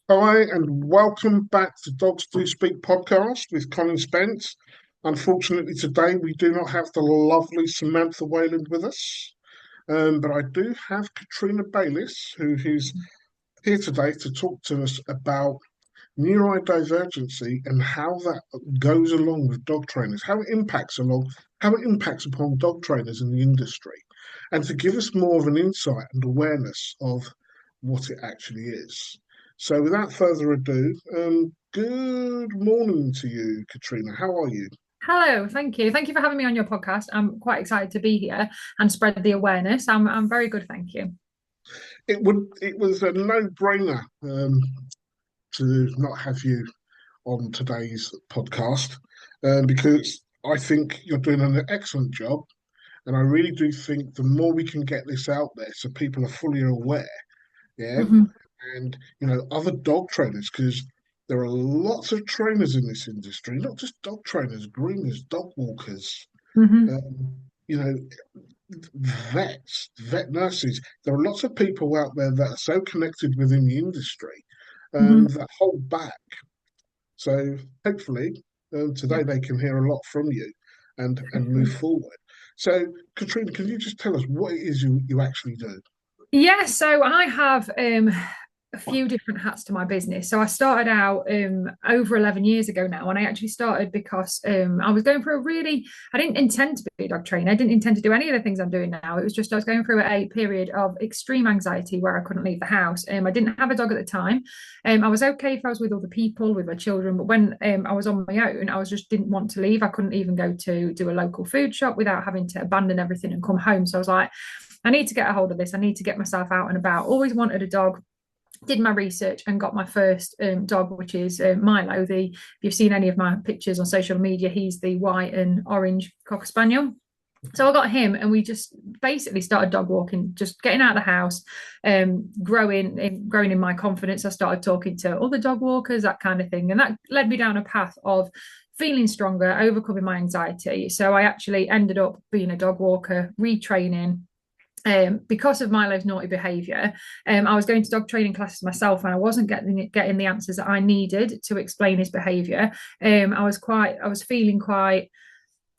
Hi, and welcome back to Dogs Do Speak podcast with Colin Spence. Unfortunately, today we do not have the lovely Samantha Wayland with us, but I do have Katrina Bayliss, who is here today to talk to us about neurodivergency and how that goes along with dog trainers, how it impacts upon dog trainers in the industry, and to give us more of an insight and awareness of what it actually is. So, without further ado, good morning to you, Katrina. How are you? Hello, thank you. Thank you for having me on your podcast. I'm quite excited to be here and spread the awareness. I'm very good, thank you. It was a no-brainer to not have you on today's podcast because I think you're doing an excellent job. And I really do think the more we can get this out there so people are fully aware, yeah, Mhm. and other dog trainers, because there are lots of trainers in this industry, not just dog trainers, groomers, dog walkers, Mhm. um, you know, vets, vet nurses. There are lots of people out there that are so connected within the industry Mhm. that hold back. So hopefully Yeah. today they can hear a lot from you and move forward. So Katrina, can you just tell us what it is you actually do? Yeah, so I have a few different hats to my business. So I started out over 11 years ago now, and I actually started because I was going through I didn't intend to be a dog trainer. I didn't intend to do any of the things I'm doing now. It was just I was going through a period of extreme anxiety where I couldn't leave the house. I didn't have a dog at the time. I was okay if I was with other people, with my children, but when I was on my own, I was just didn't want to leave. I couldn't even go to do a local food shop without having to abandon everything and come home. So I was like, I need to get a hold of this. I need to get myself out and about. Always wanted a dog. Did my research and got my first dog, which is Milo. If you've seen any of my pictures on social media, he's the white and orange Cocker Spaniel. So I got him, and we just basically started dog walking, just getting out of the house, growing in my confidence. I started talking to other dog walkers, that kind of thing, and that led me down a path of feeling stronger, overcoming my anxiety. So I actually ended up being a dog walker, retraining, because of Milo's naughty behaviour. I was going to dog training classes myself, and I wasn't getting the answers that I needed to explain his behaviour. I was feeling quite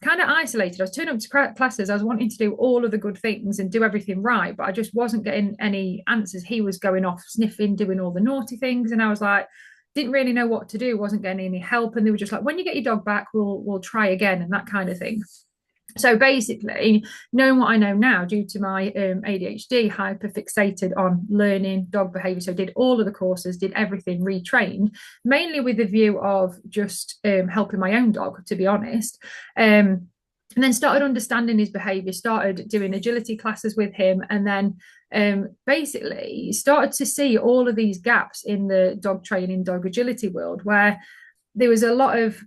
kind of isolated. I was turning up to classes. I was wanting to do all of the good things and do everything right, but I just wasn't getting any answers. He was going off sniffing, doing all the naughty things, and I was like, didn't really know what to do. Wasn't getting any help, and they were just like, when you get your dog back, we'll try again, and that kind of thing. So basically, knowing what I know now due to my ADHD, hyper fixated on learning dog behavior. So did all of the courses, did everything, retrained, mainly with the view of just helping my own dog, to be honest. And then started understanding his behavior, started doing agility classes with him, and then basically started to see all of these gaps in the dog training, dog agility world where there was a lot of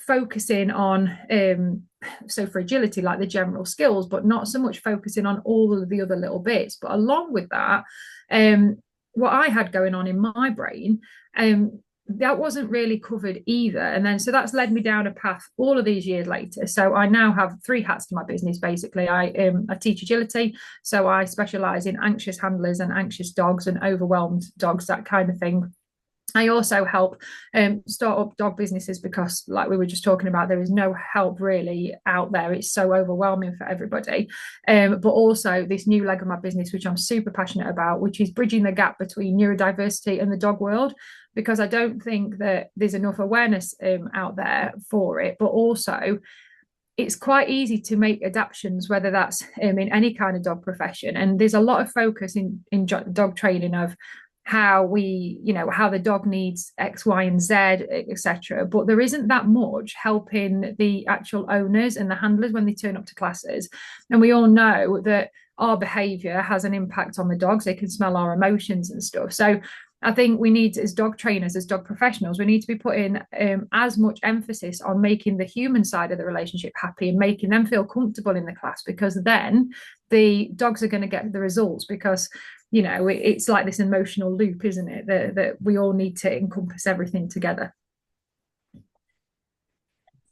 focusing on so for agility like the general skills, but not so much focusing on all of the other little bits. But along with that, what I had going on in my brain, that wasn't really covered either. And then so that's led me down a path all of these years later. So I now have three hats to my business. Basically, I teach agility, so I specialize in anxious handlers and anxious dogs and overwhelmed dogs, that kind of thing. I also help start up dog businesses because, like we were just talking about, there is no help really out there. It's so overwhelming for everybody. But also this new leg of my business, which I'm super passionate about, which is bridging the gap between neurodiversity and the dog world, because I don't think that there's enough awareness out there for it. But also, it's quite easy to make adaptations, whether that's in any kind of dog profession. And there's a lot of focus in dog training of how how the dog needs X, Y, and Z, etc. But there isn't that much helping the actual owners and the handlers when they turn up to classes. And we all know that our behavior has an impact on the dogs. They can smell our emotions and stuff. So I think we need, as dog trainers, as dog professionals, we need to be putting as much emphasis on making the human side of the relationship happy and making them feel comfortable in the class, because then the dogs are going to get the results. Because it's like this emotional loop, isn't it? That we all need to encompass everything together.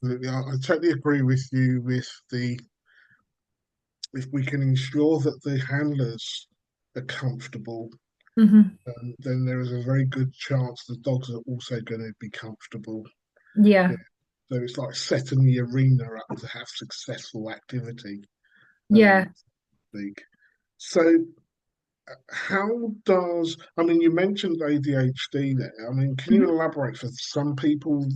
I totally agree with you with the if we can ensure that the handlers are comfortable Hmm. then there is a very good chance the dogs are also going to be comfortable. Yeah. Yeah, So it's like setting the arena up to have successful activity. yeah. Big. So how does, I mean, you mentioned ADHD there. I mean, can you Mhm. elaborate for some people,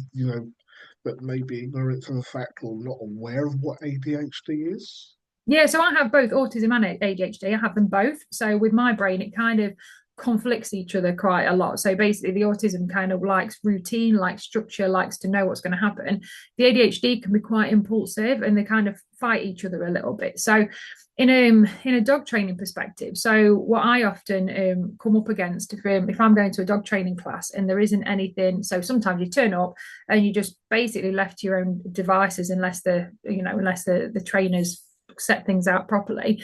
that may be ignorant to the fact or not aware of what ADHD is? Yeah, so I have both autism and ADHD. I have them both. So with my brain, it kind of conflicts each other quite a lot. So basically, the autism kind of likes routine, likes structure, likes to know what's going to happen. The ADHD can be quite impulsive, and they kind of fight each other a little bit. So in a dog training perspective, so what I often come up against if I'm going to a dog training class and there isn't anything, so sometimes you turn up and you just basically left to your own devices unless the trainers set things out properly.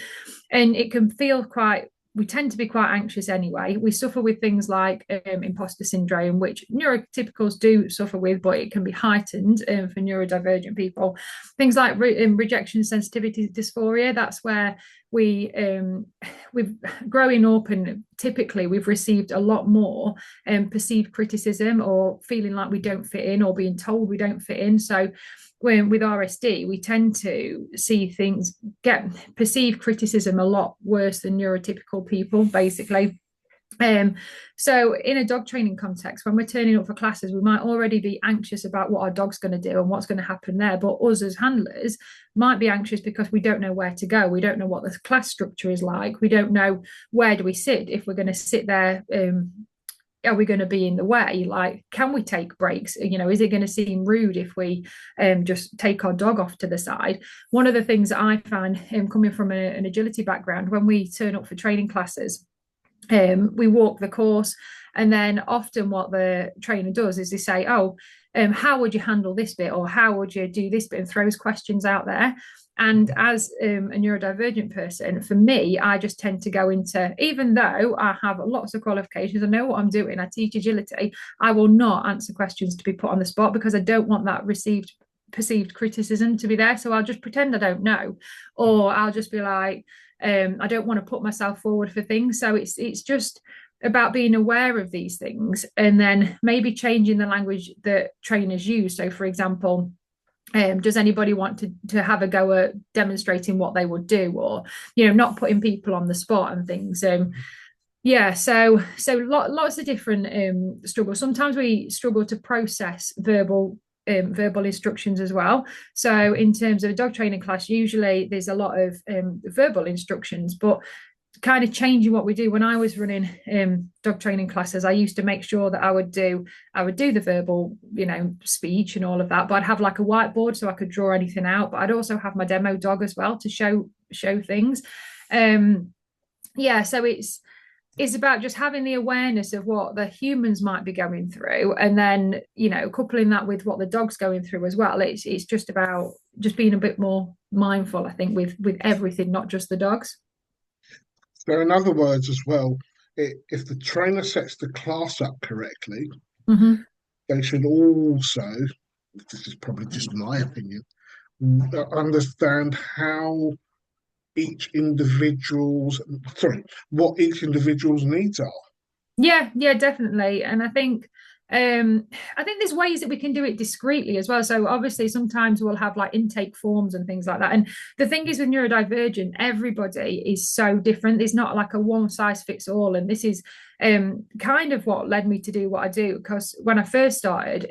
And it can feel quite, we tend to be quite anxious anyway. We suffer with things like imposter syndrome, which neurotypicals do suffer with, but it can be heightened for neurodivergent people. Things like rejection sensitivity dysphoria, that's where we've growing up, and typically we've received a lot more perceived criticism or feeling like we don't fit in or being told we don't fit in. So when with RSD, we tend to see things get perceived criticism a lot worse than neurotypical people, basically. Um, so in a dog training context, when we're turning up for classes, we might already be anxious about what our dog's going to do and what's going to happen there. But us as handlers might be anxious because we don't know where to go. We don't know what the class structure is like. We don't know where do we sit if we're going to sit there. Are we going to be in the way? Like, can we take breaks? Is it going to seem rude if we just take our dog off to the side? One of the things that I find coming from an agility background, when we turn up for training classes, we walk the course, and then often what the trainer does is they say, oh, how would you handle this bit, or how would you do this bit, and throws questions out there. And as a neurodivergent person, for me, I just tend to go into, even though I have lots of qualifications, I know what I'm doing, I teach agility, I will not answer questions to be put on the spot because I don't want that perceived criticism to be there. So I'll just pretend I don't know, or I'll just be like, I don't want to put myself forward for things. So it's just about being aware of these things, and then maybe changing the language that trainers use. So, for example, does anybody want to have a go at demonstrating what they would do, or not putting people on the spot and things. Yeah, so lots of different struggles. Sometimes we struggle to process verbal instructions as well. So in terms of a dog training class, usually there's a lot of verbal instructions, but kind of changing what we do. When I was running dog training classes, I used to make sure that I would do the verbal, speech and all of that, but I'd have like a whiteboard so I could draw anything out. But I'd also have my demo dog as well to show things. Yeah, so it's about just having the awareness of what the humans might be going through, and then coupling that with what the dog's going through as well. It's just about just being a bit more mindful, I think, with everything, not just the dogs. So, in other words, as well, if the trainer sets the class up correctly, Mm-hmm. they should also, this is probably just my opinion, understand how each individual's, sorry, what each individual's needs are. Yeah, definitely. And I think there's ways that we can do it discreetly as well. So obviously sometimes we'll have like intake forms and things like that. And the thing is with neurodivergent, everybody is so different. There's not like a one size fits all. And this is kind of what led me to do what I do. Because when I first started,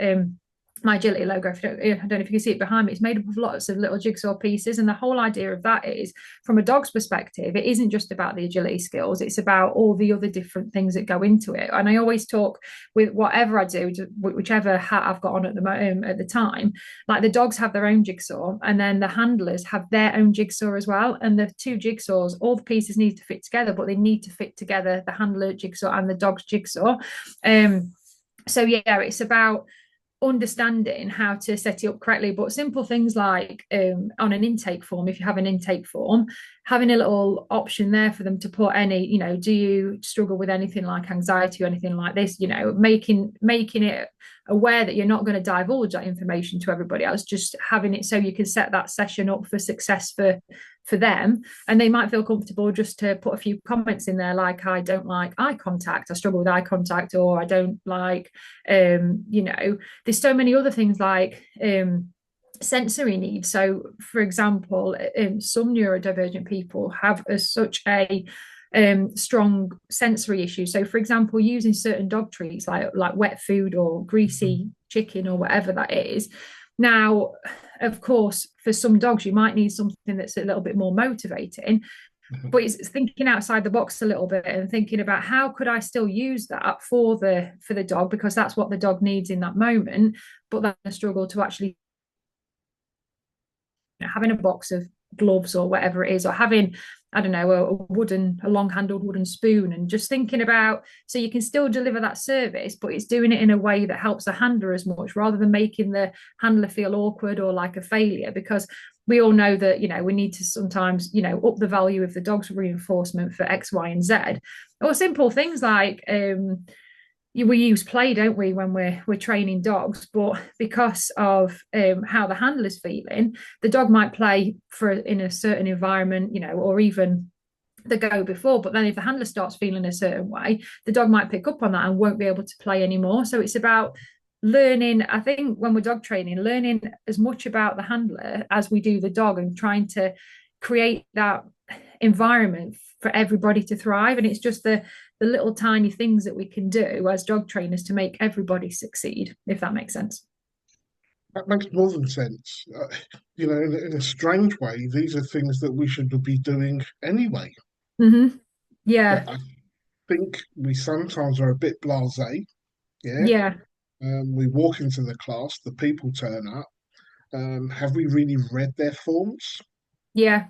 my agility logo, I don't know if you can see it behind me, it's made up of lots of little jigsaw pieces. And the whole idea of that is, from a dog's perspective, it isn't just about the agility skills, it's about all the other different things that go into it. And I always talk with whatever I do, whichever hat I've got on at the time, like the dogs have their own jigsaw, and then the handlers have their own jigsaw as well. And the two jigsaws, all the pieces need to fit together, but they need to fit together, the handler jigsaw and the dog's jigsaw. So yeah, it's about understanding how to set it up correctly. But simple things like on an intake form, if you have an intake form, having a little option there for them to put any, do you struggle with anything like anxiety or anything like this, making it aware that you're not going to divulge that information to everybody else, just having it so you can set that session up for success for for them, and they might feel comfortable just to put a few comments in there, like, I don't like eye contact, I struggle with eye contact, or I don't like, there's so many other things like sensory needs. So for example, some neurodivergent people have such a strong sensory issues. So for example, using certain dog treats like wet food or greasy chicken or whatever that is. Now, of course, for some dogs, you might need something that's a little bit more motivating, but it's thinking outside the box a little bit and thinking about how could I still use that for the dog, because that's what the dog needs in that moment, but then a struggle to actually having a box of gloves or whatever it is, or having, I don't know, a long-handled wooden spoon, and just thinking about, so you can still deliver that service, but it's doing it in a way that helps the handler as much, rather than making the handler feel awkward or like a failure, because we all know that, we need to sometimes, up the value of the dog's reinforcement for X, Y, and Z, or simple things like, we use play, don't we, when we're training dogs, but because of how the handler's feeling, the dog might play in a certain environment, or even the go before, but then if the handler starts feeling a certain way, the dog might pick up on that and won't be able to play anymore. So it's about learning, I think, when we're dog training, learning as much about the handler as we do the dog, and trying to create that environment for everybody to thrive. And it's just the little tiny things that we can do as dog trainers to make everybody succeed, if that makes sense. That makes more than sense. In a strange way, these are things that we should be doing anyway. Yeah. But I think we sometimes are a bit blasé. Yeah. Yeah. We walk into the class, the people turn up. Have we really read their forms? Yeah.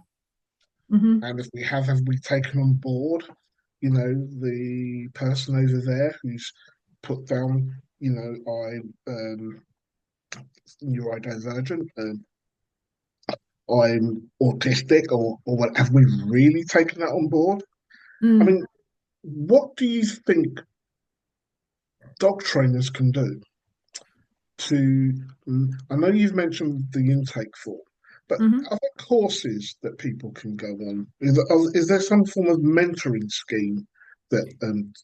And if we have we taken on board, the person over there who's put down, I'm neurodivergent, I'm autistic, or what? Have we really taken that on board? I mean, what do you think dog trainers can do to? I know you've mentioned the intake form, but are there courses that people can go on? Is there some form of mentoring scheme that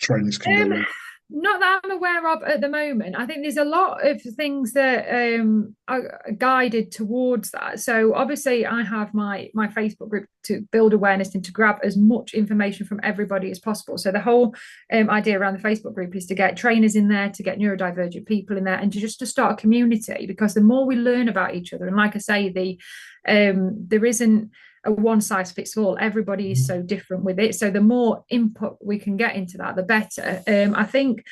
trainers can go on? Not that I'm aware of at the moment. I think there's a lot of things that are guided towards that. So obviously I have my Facebook group to build awareness and to grab as much information from everybody as possible. So the whole idea around the Facebook group is to get trainers in there, to get neurodivergent people in there, and to start a community, because the more we learn about each other, and like I say, there isn't a one size fits all. Everybody is so different with it. So the more input we can get into that, the better. I think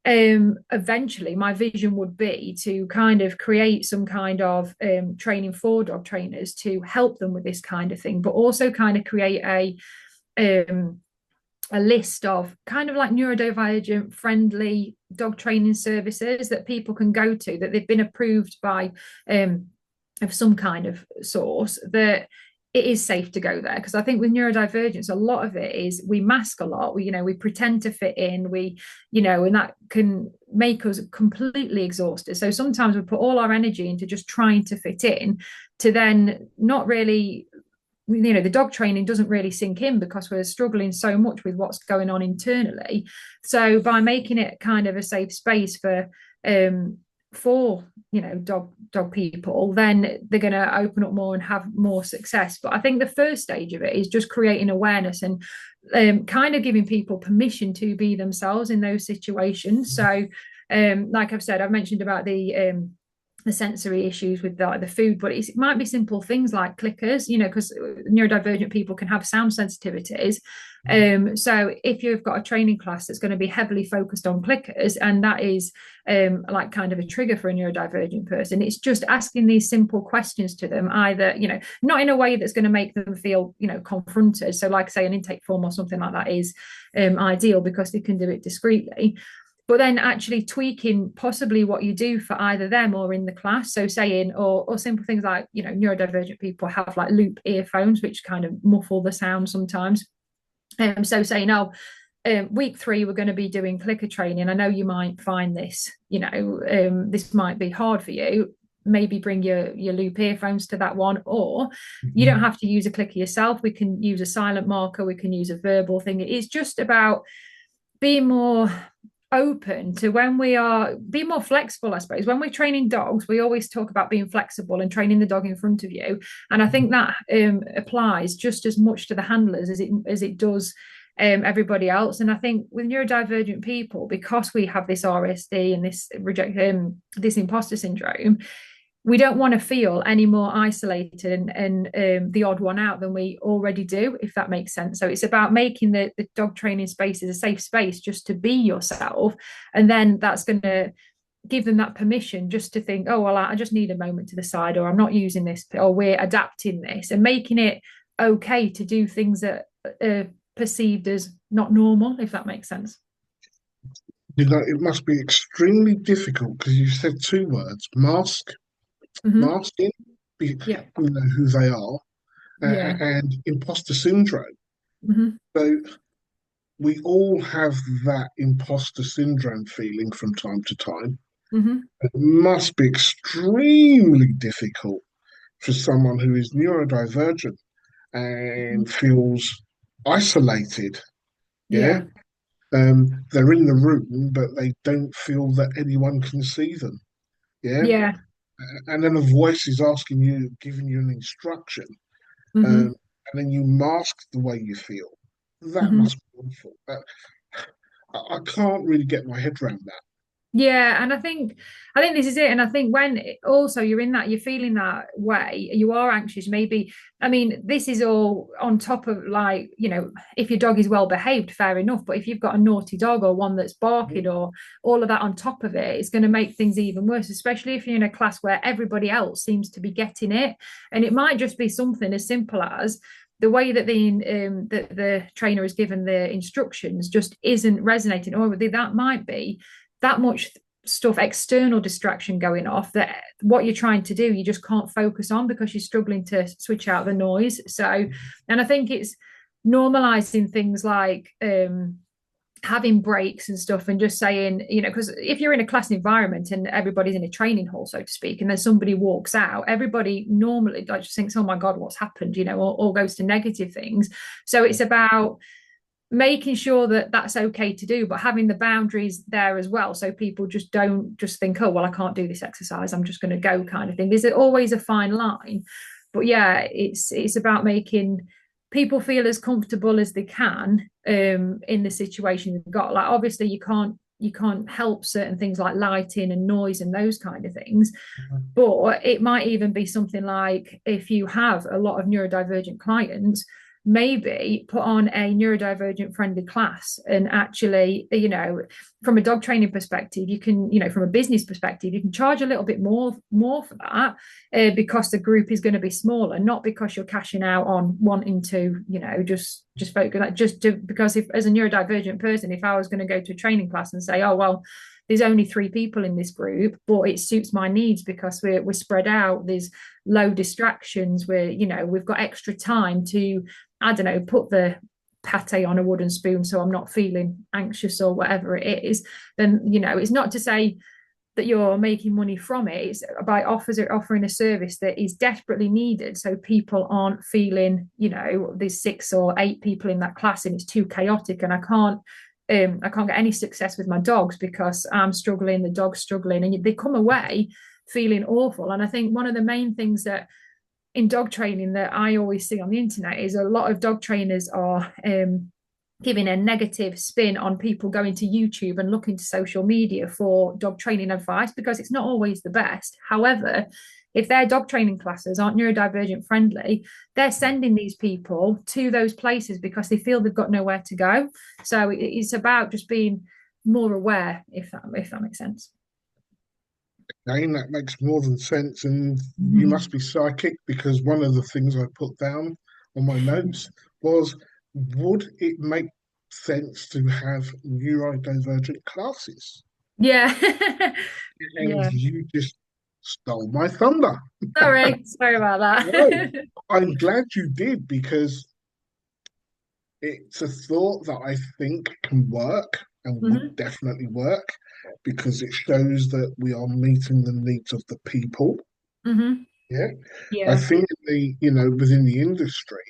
eventually my vision would be to kind of create some kind of training for dog trainers to help them with this kind of thing, but also kind of create a list of kind of like neurodivergent friendly dog training services that people can go to, that they've been approved by of some kind of source, that it is safe to go there. Because I think with neurodivergence, a lot of it is we mask a lot. We pretend to fit in. And that can make us completely exhausted. So sometimes we put all our energy into just trying to fit in, to then not really, the dog training doesn't really sink in because we're struggling so much with what's going on internally. So by making it kind of a safe space for dog people, then they're going to open up more and have more success. But I think the first stage of it is just creating awareness and kind of giving people permission to be themselves in those situations. So like I've said, I've mentioned about the sensory issues with the food, but it might be simple things like clickers, because neurodivergent people can have sound sensitivities. So if you've got a training class that's going to be heavily focused on clickers, and that is like kind of a trigger for a neurodivergent person, it's just asking these simple questions to them, either, not in a way that's going to make them feel, confronted. So like say an intake form or something like that is ideal, because they can do it discreetly. But then actually tweaking possibly what you do for either them or in the class. So saying, or simple things like, neurodivergent people have like loop earphones, which kind of muffle the sound sometimes. So saying, week 3, we're going to be doing clicker training. I know you might find this, this might be hard for you. maybe bring your loop earphones to that one, or you don't Mhm. have to use a clicker yourself. We can use a silent marker, we can use a verbal thing. It's just about being more open to when we are being more flexible. I suppose when we're training dogs, we always talk about being flexible and training the dog in front of you, and I think that applies just as much to the handlers as it does everybody else. And I think with neurodivergent people, because we have this RSD and this imposter syndrome, we don't want to feel any more isolated and the odd one out than we already do, if that makes sense. So it's about making the dog training spaces a safe space just to be yourself. And then that's going to give them that permission just to think, oh, well, I just need a moment to the side, or I'm not using this, or we're adapting this, and making it okay to do things that are perceived as not normal, if that makes sense. You know, it must be extremely difficult because you said two words: Mm-hmm. masking, Yeah. who they are, Yeah. and imposter syndrome. Mm-hmm. So we all have that imposter syndrome feeling from time to time. Mm-hmm. It must be extremely difficult for someone who is neurodivergent Mm-hmm. and feels isolated. Yeah. Yeah. They're in the room, but they don't feel that anyone can see them. Yeah. Yeah. And then a voice is asking you, giving you an instruction, Mm-hmm. and then you mask the way you feel. That Mm-hmm. must be awful. I can't really get my head around that. Yeah, and I think this is it. And I think when also you're in that, you're feeling that way, you are anxious. Maybe, I mean, this is all on top of, like, if your dog is well behaved, fair enough. But if you've got a naughty dog or one that's barking or all of that on top of it, it's going to make things even worse, especially if you're in a class where everybody else seems to be getting it. And it might just be something as simple as the way that the trainer has given the instructions just isn't resonating, or that might be that much stuff, external distraction going off, that what you're trying to do you just can't focus on because you're struggling to switch out the noise. So, and I think it's normalizing things like having breaks and stuff, and just saying, because if you're in a class environment and everybody's in a training hall, so to speak, and then somebody walks out, everybody normally like just thinks, oh my god, what's happened, or goes to negative things. So it's about making sure that that's okay to do, but having the boundaries there as well, so people just don't just think, oh well, I can't do this exercise, I'm just going to go, kind of thing. There's always a fine line, but yeah, it's about making people feel as comfortable as they can in the situation they've got. Like, obviously you can't help certain things like lighting and noise and those kind of things, but it might even be something like, if you have a lot of neurodivergent clients, maybe put on a neurodivergent friendly class. And actually, from a dog training perspective, you can, from a business perspective, you can charge a little bit more for that, because the group is going to be smaller, not because you're cashing out on wanting to, just focus, like, because if, as a neurodivergent person, if I was going to go to a training class and say, oh well, there's only 3 people in this group, but it suits my needs because we're spread out, there's low distractions, we've got extra time to, I don't know, put the pate on a wooden spoon so I'm not feeling anxious or whatever it is, then, it's not to say that you're making money from it. It's by offering a service that is desperately needed, so people aren't feeling, there's 6 or 8 people in that class and it's too chaotic, and I can't get any success with my dogs because I'm struggling, the dog's struggling, and they come away feeling awful. And I think one of the main things that in dog training that I always see on the internet is a lot of dog trainers are giving a negative spin on people going to YouTube and looking to social media for dog training advice, because it's not always the best. However, if their dog training classes aren't neurodivergent friendly, they're sending these people to those places because they feel they've got nowhere to go. So it's about just being more aware, if that makes sense. Again, that makes more than sense. And you must Mm-hmm. be psychic, because one of the things I put down on my notes was, would it make sense to have neurodivergent classes? Yeah. And Yeah. you just stole my thunder. Sorry about No, that. I'm glad you did, because it's a thought that I think can work and would Mm-hmm. definitely work, because it shows that we are meeting the needs of the people. Hmm. Yeah, I Yeah. think within the industry,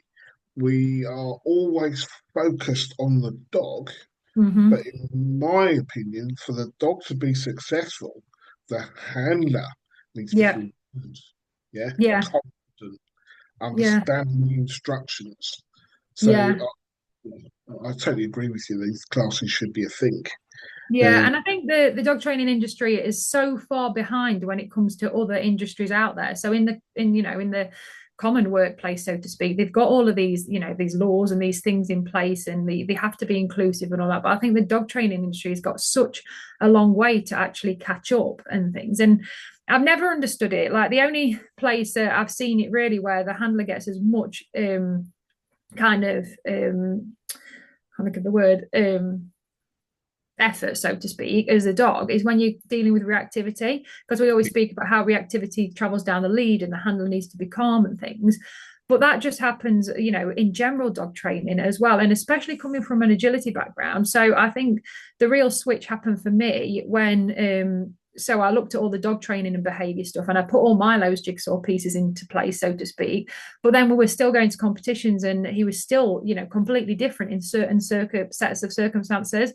we are always focused on the dog, but Hmm. in my opinion, for the dog to be successful, the handler needs to Yeah. feel good, yeah, Yeah. confident, Yeah. understanding the instructions. So Yeah. I totally agree with you. These classes should be a thing. Yeah, Um, and I think the dog training industry is so far behind when it comes to other industries out there. So in the common workplace, so to speak, they've got all of these, these laws and these things in place, and they have to be inclusive and all that. But I think the dog training industry has got such a long way to actually catch up and things. And I've never understood it. Like the only place that I've seen it really where the handler gets as much kind of I think of the word effort, so to speak, as a dog is when you're dealing with reactivity, because we always speak about how reactivity travels down the lead and the handler needs to be calm and things. But that just happens, in general dog training as well, and especially coming from an agility background. So I think the real switch happened for me when so I looked at all the dog training and behavior stuff, and I put all Milo's jigsaw pieces into place, so to speak. But then we were still going to competitions, and he was still, completely different in certain sets of circumstances.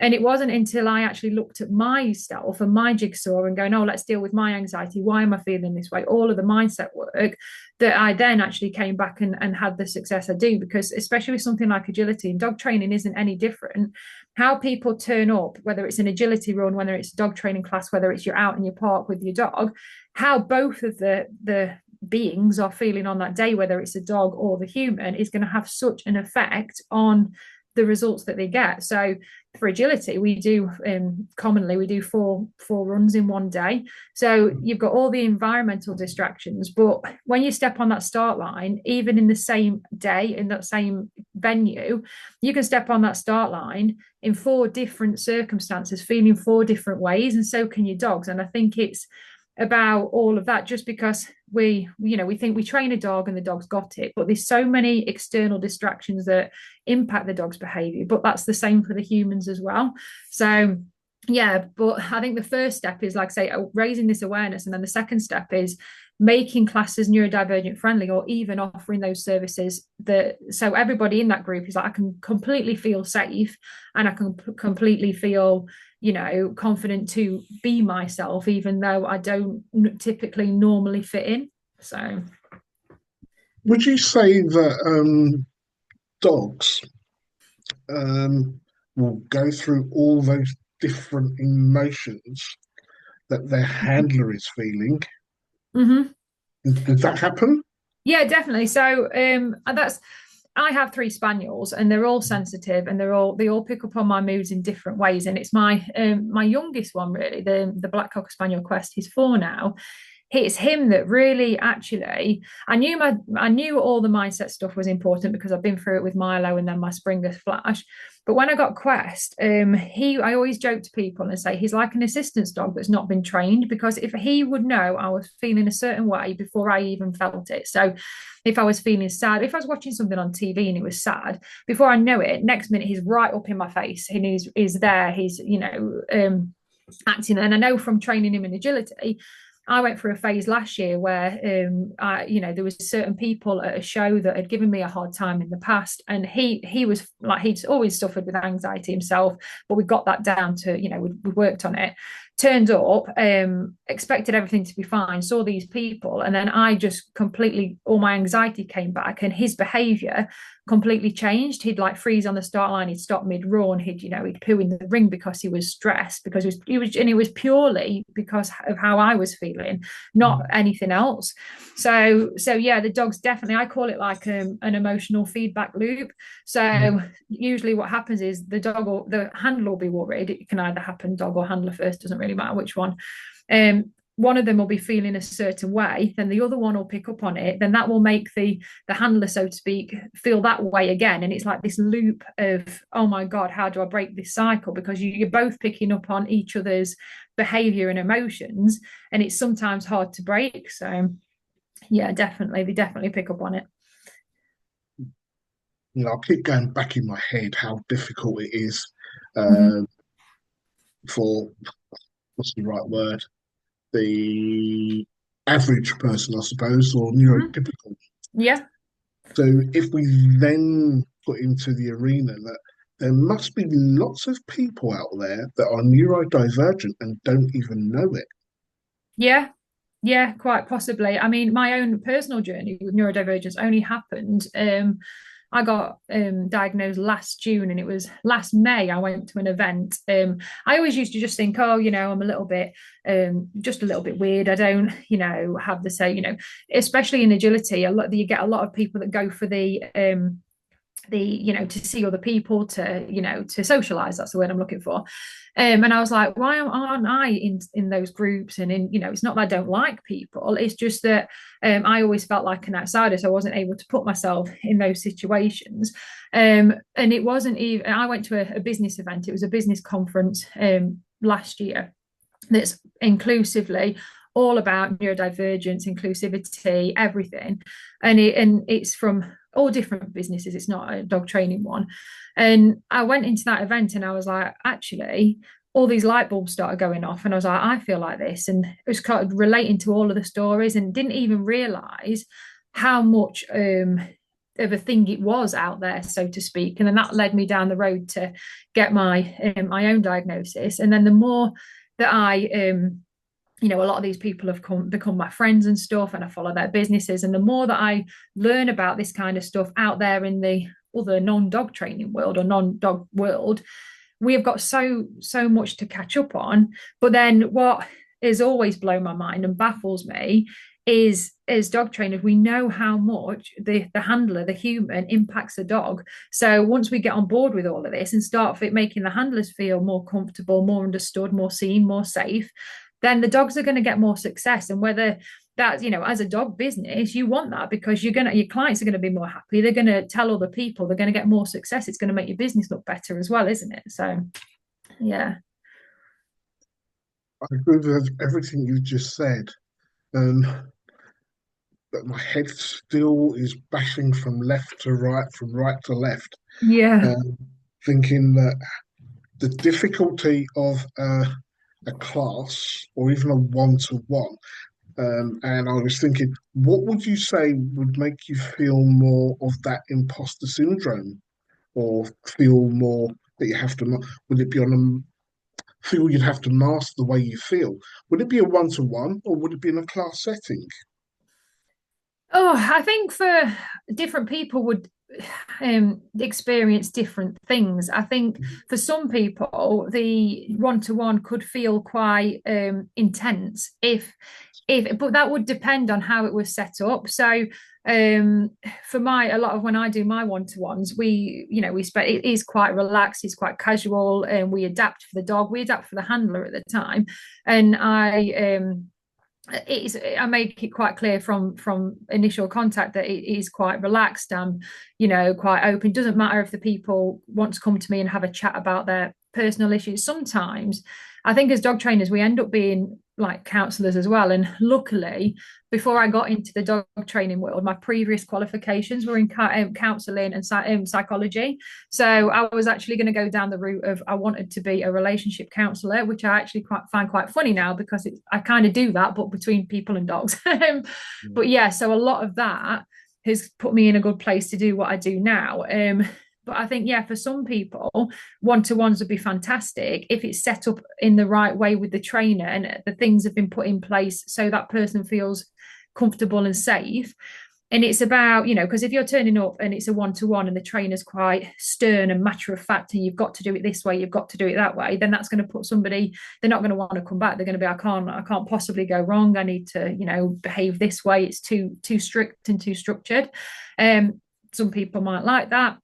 And it wasn't until I actually looked at myself and my jigsaw and going, oh, let's deal with my anxiety. Why am I feeling this way? All of the mindset work that I then actually came back and had the success I do. Because especially with something like agility, and dog training isn't any different. How people turn up, whether it's an agility run, whether it's a dog training class, whether it's you're out in your park with your dog, how both of the beings are feeling on that day, whether it's a dog or the human, is going to have such an effect on the results that they get. So for agility, we do commonly we do four runs in one day. So you've got all the environmental distractions, but when you step on that start line, even in the same day in that same venue, you can step on that start line in four different circumstances, feeling four different ways, and so can your dogs. And I think it's about all of that, just because we think we train a dog and the dog's got it, but there's so many external distractions that impact the dog's behavior. But that's the same for the humans as well. So yeah, but I think the first step is, like say, raising this awareness, and then the second step is making classes neurodivergent friendly, or even offering those services that so everybody in that group is like, I can completely feel safe and I can completely feel confident to be myself, even though I don't typically normally fit in. So would you say that dogs will go through all those different emotions that their handler is feeling? mm-hmm. Does that happen? Yeah, definitely. So that's I have three spaniels, and they're all sensitive, and they all pick up on my moods in different ways. And it's my youngest one, really, the black cocker spaniel Quest. He's 4 now. It's him that really actually I knew all the mindset stuff was important because I've been through it with Milo and then my Springer Flash. But when I got Quest, I always joke to people and say he's like an assistance dog that's not been trained, because if he would know I was feeling a certain way before I even felt it. So if I was feeling sad, if I was watching something on TV and it was sad, before I know it, next minute he's right up in my face and he's there, he's acting. And I know from training him in agility, I went through a phase last year where there was certain people at a show that had given me a hard time in the past, and he was like, he'd always suffered with anxiety himself, but we got that down to, we worked on it. Turned up, expected everything to be fine, saw these people, and then I just completely, all my anxiety came back, and his behaviour completely changed. He'd like freeze on the start line, he'd stop mid-run, he'd poo in the ring because he was stressed, because it was purely because of how I was feeling, not anything else. So yeah, the dog's definitely, I call it like an emotional feedback loop. So usually what happens is the dog or the handler will be worried. It can either happen dog or handler first, doesn't really matter which one. One of them will be feeling a certain way, then the other one will pick up on it, then that will make the handler, so to speak, feel that way again. And it's like this loop of, oh my God, how do I break this cycle? Because you're both picking up on each other's behavior and emotions, and it's sometimes hard to break. So yeah, definitely, they definitely pick up on it. I keep going back in my head how difficult it is Mm-hmm. uh, for, what's the right word? The average person, I suppose, or Mhm. neurotypical. Yeah. So if we then put into the arena that there must be lots of people out there that are neurodivergent and don't even know it. Yeah. Yeah, quite possibly. I mean, my own personal journey with neurodivergence only happened. I got diagnosed last June, and it was last May I went to an event. I always used to just think, oh, I'm a little bit, just a little bit weird. I don't, have the same, especially in agility. You get a lot of people that go for the to see other people, to socialize. That's the word I'm looking for. And I was like, why aren't I in those groups? And it's not that I don't like people, it's just that I always felt like an outsider, so I wasn't able to put myself in those situations. And it wasn't even, I went to a business event. It was a business conference last year that's inclusively all about neurodivergence, inclusivity, everything. And it's from all different businesses. It's not a dog training one. And I went into that event and I was like, actually, all these light bulbs started going off. And I was like, I feel like this. And it was kind of relating to all of the stories, and didn't even realize how much of a thing it was out there, so to speak. And then that led me down the road to get my own diagnosis. And then the more that I a lot of these people have become my friends and stuff, and I follow their businesses. And the more that I learn about this kind of stuff out there in the other non-dog training world or non-dog world, we have got so much to catch up on. But then what has always blown my mind and baffles me is, as dog trainers, we know how much the handler, the human, impacts a dog. So once we get on board with all of this and start making the handlers feel more comfortable, more understood, more seen, more safe, then the dogs are going to get more success. And whether that's, as a dog business, you want that, because your clients are going to be more happy. They're going to tell other people, they're going to get more success. It's going to make your business look better as well, isn't it? So, yeah. I agree with everything you've just said. Um, but my head still is bashing from left to right, from right to left, Yeah. um, thinking that the difficulty of a class or even a one-to-one. And I was thinking, what would you say would make you feel more of that imposter syndrome, or feel more that you have to? Would it be on a feel you'd have to master the way you feel? Would it be a one-to-one, or would it be in a class setting? Oh, I think for different people would experience different things. I think for some people, the one-to-one could feel quite intense but that would depend on how it was set up. So for a lot of when I do my one-to-ones, it is quite relaxed, it's quite casual, and we adapt for the dog, we adapt for the handler at the time. And I make it quite clear from initial contact that it is quite relaxed. Quite open. It doesn't matter if the people want to come to me and have a chat about their personal issues. Sometimes I think as dog trainers we end up being like counselors as well. And luckily, before I got into the dog training world, my previous qualifications were in counselling and psychology. So I was actually going to go down the route of, I wanted to be a relationship counsellor, which I actually find quite funny now, because I kind of do that, but between people and dogs. But yeah, so a lot of that has put me in a good place to do what I do now. But I think, yeah, for some people, one-to-ones would be fantastic if it's set up in the right way with the trainer and the things have been put in place so that person feels comfortable and safe. And it's about, because if you're turning up and it's a one-to-one and the trainer's quite stern and matter of fact, and you've got to do it this way, you've got to do it that way, then that's going to put somebody, they're not going to want to come back. They're going to be, I can't possibly go wrong. I need to, behave this way. It's too strict and too structured. Some people might like that.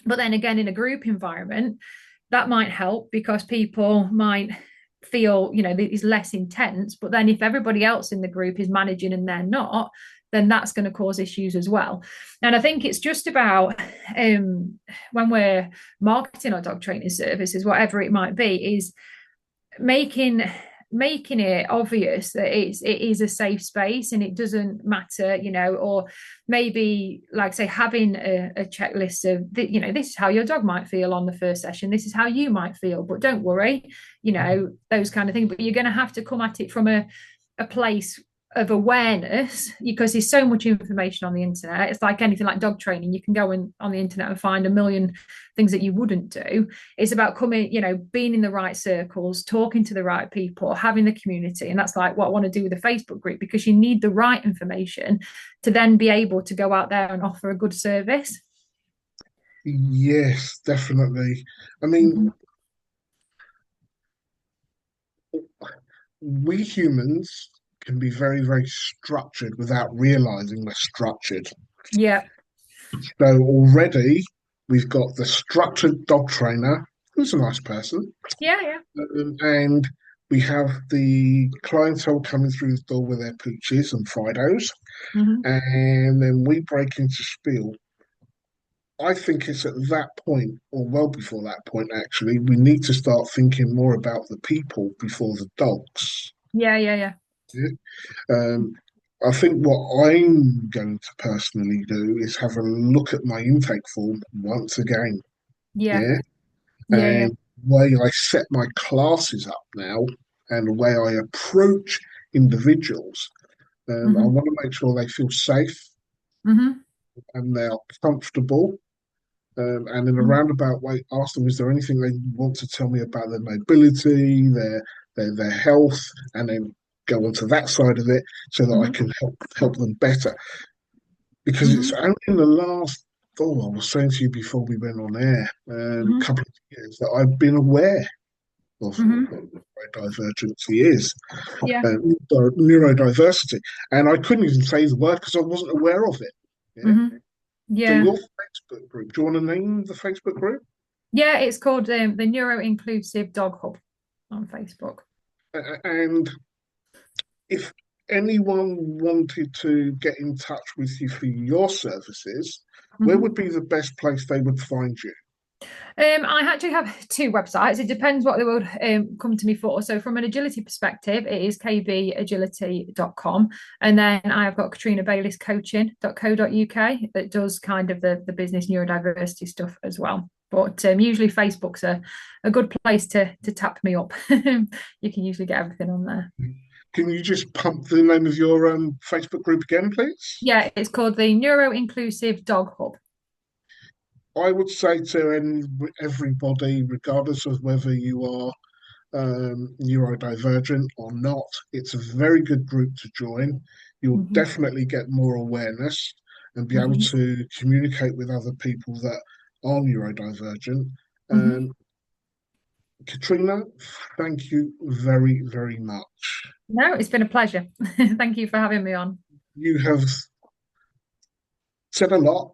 But then again, in a group environment, that might help, because people might feel, it's less intense. But then if everybody else in the group is managing and they're not, then that's going to cause issues as well. And I think it's just about when we're marketing our dog training services, whatever it might be, is making it obvious that it is a safe space and it doesn't matter, or maybe, like, say, having a checklist of this is how your dog might feel on the first session, this is how you might feel, but don't worry, those kind of things. But you're going to have to come at it from a place of awareness, because there's so much information on the internet. It's like anything like dog training. You can go on the internet and find a million things that you wouldn't do. It's about coming, being in the right circles, talking to the right people, having the community. And that's like what I want to do with the Facebook group, because you need the right information to then be able to go out there and offer a good service. Yes, definitely. I mean, we humans can be very, very structured without realizing we're structured. Yeah. So already we've got the structured dog trainer, who's a nice person, Yeah, yeah. and we have the clientele coming through the door with their pooches and Fidos, Mm-hmm. and then we break into spiel. I think it's at that point, or well before that point, actually, we need to start thinking more about the people before the dogs. Yeah, yeah, yeah. Yeah? Um, I think what I'm going to personally do is have a look at my intake form once again. Yeah, Yeah. yeah, yeah. And the way I set my classes up now and the way I approach individuals, I Mm-hmm. want to make sure they feel safe Mm-hmm. and they're comfortable. And in a Mm-hmm. roundabout way, ask them, is there anything they want to tell me about their mobility, their health, and then go onto that side of it so that I Mm-hmm. can help them better. Because Mm-hmm. it's only in the last, I was saying to you before we went on air, Mm-hmm. couple of years that I've been aware of Mm-hmm. what neurodivergency is, Yeah. uh, neurodiversity. And I couldn't even say the word because I wasn't aware of it. Yeah. Mm-hmm. So Yeah. your Facebook group, do you want to name the Facebook group? Yeah, it's called the Neuro-Inclusive Dog Hub on Facebook. And if anyone wanted to get in touch with you for your services, where Mm-hmm. would be the best place they would find you? I actually have two websites. It depends what they would come to me for. So, from an agility perspective, it is kbagility.com. And then I have got Katrina Bayliss coaching.co.uk that does kind of the business neurodiversity stuff as well. But usually Facebook's a good place to tap me up. You can usually get everything on there. Can you just pump the name of your Facebook group again, please? Yeah, it's called the Neuro-Inclusive Dog Hub. I would say to everybody, regardless of whether you are neurodivergent or not, it's a very good group to join. You'll Mm-hmm. definitely get more awareness and be able Mm-hmm. to communicate with other people that are neurodivergent. Mm-hmm. Um, Katrina, thank you very, very much. No, it's been a pleasure. Thank you for having me on. You have said a lot,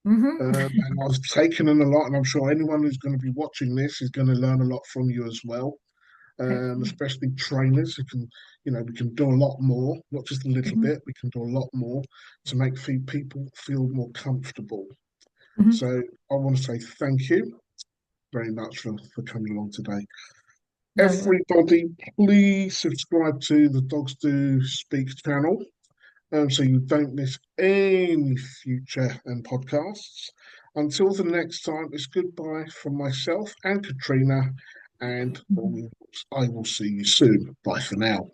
Mm-hmm. and I've taken in a lot, and I'm sure anyone who's going to be watching this is going to learn a lot from you as well. Hopefully. Especially trainers who can, we can do a lot more, not just a little Mm-hmm. bit, we can do a lot more to make people feel more comfortable. Mm-hmm. So I want to say thank you very much for coming along today. No worries. Everybody, please subscribe to the Dogs Do Speak channel so you don't miss any future podcasts. Until the next time, it's goodbye from myself and Katrina, and Mhm. I will see you soon. Bye for now.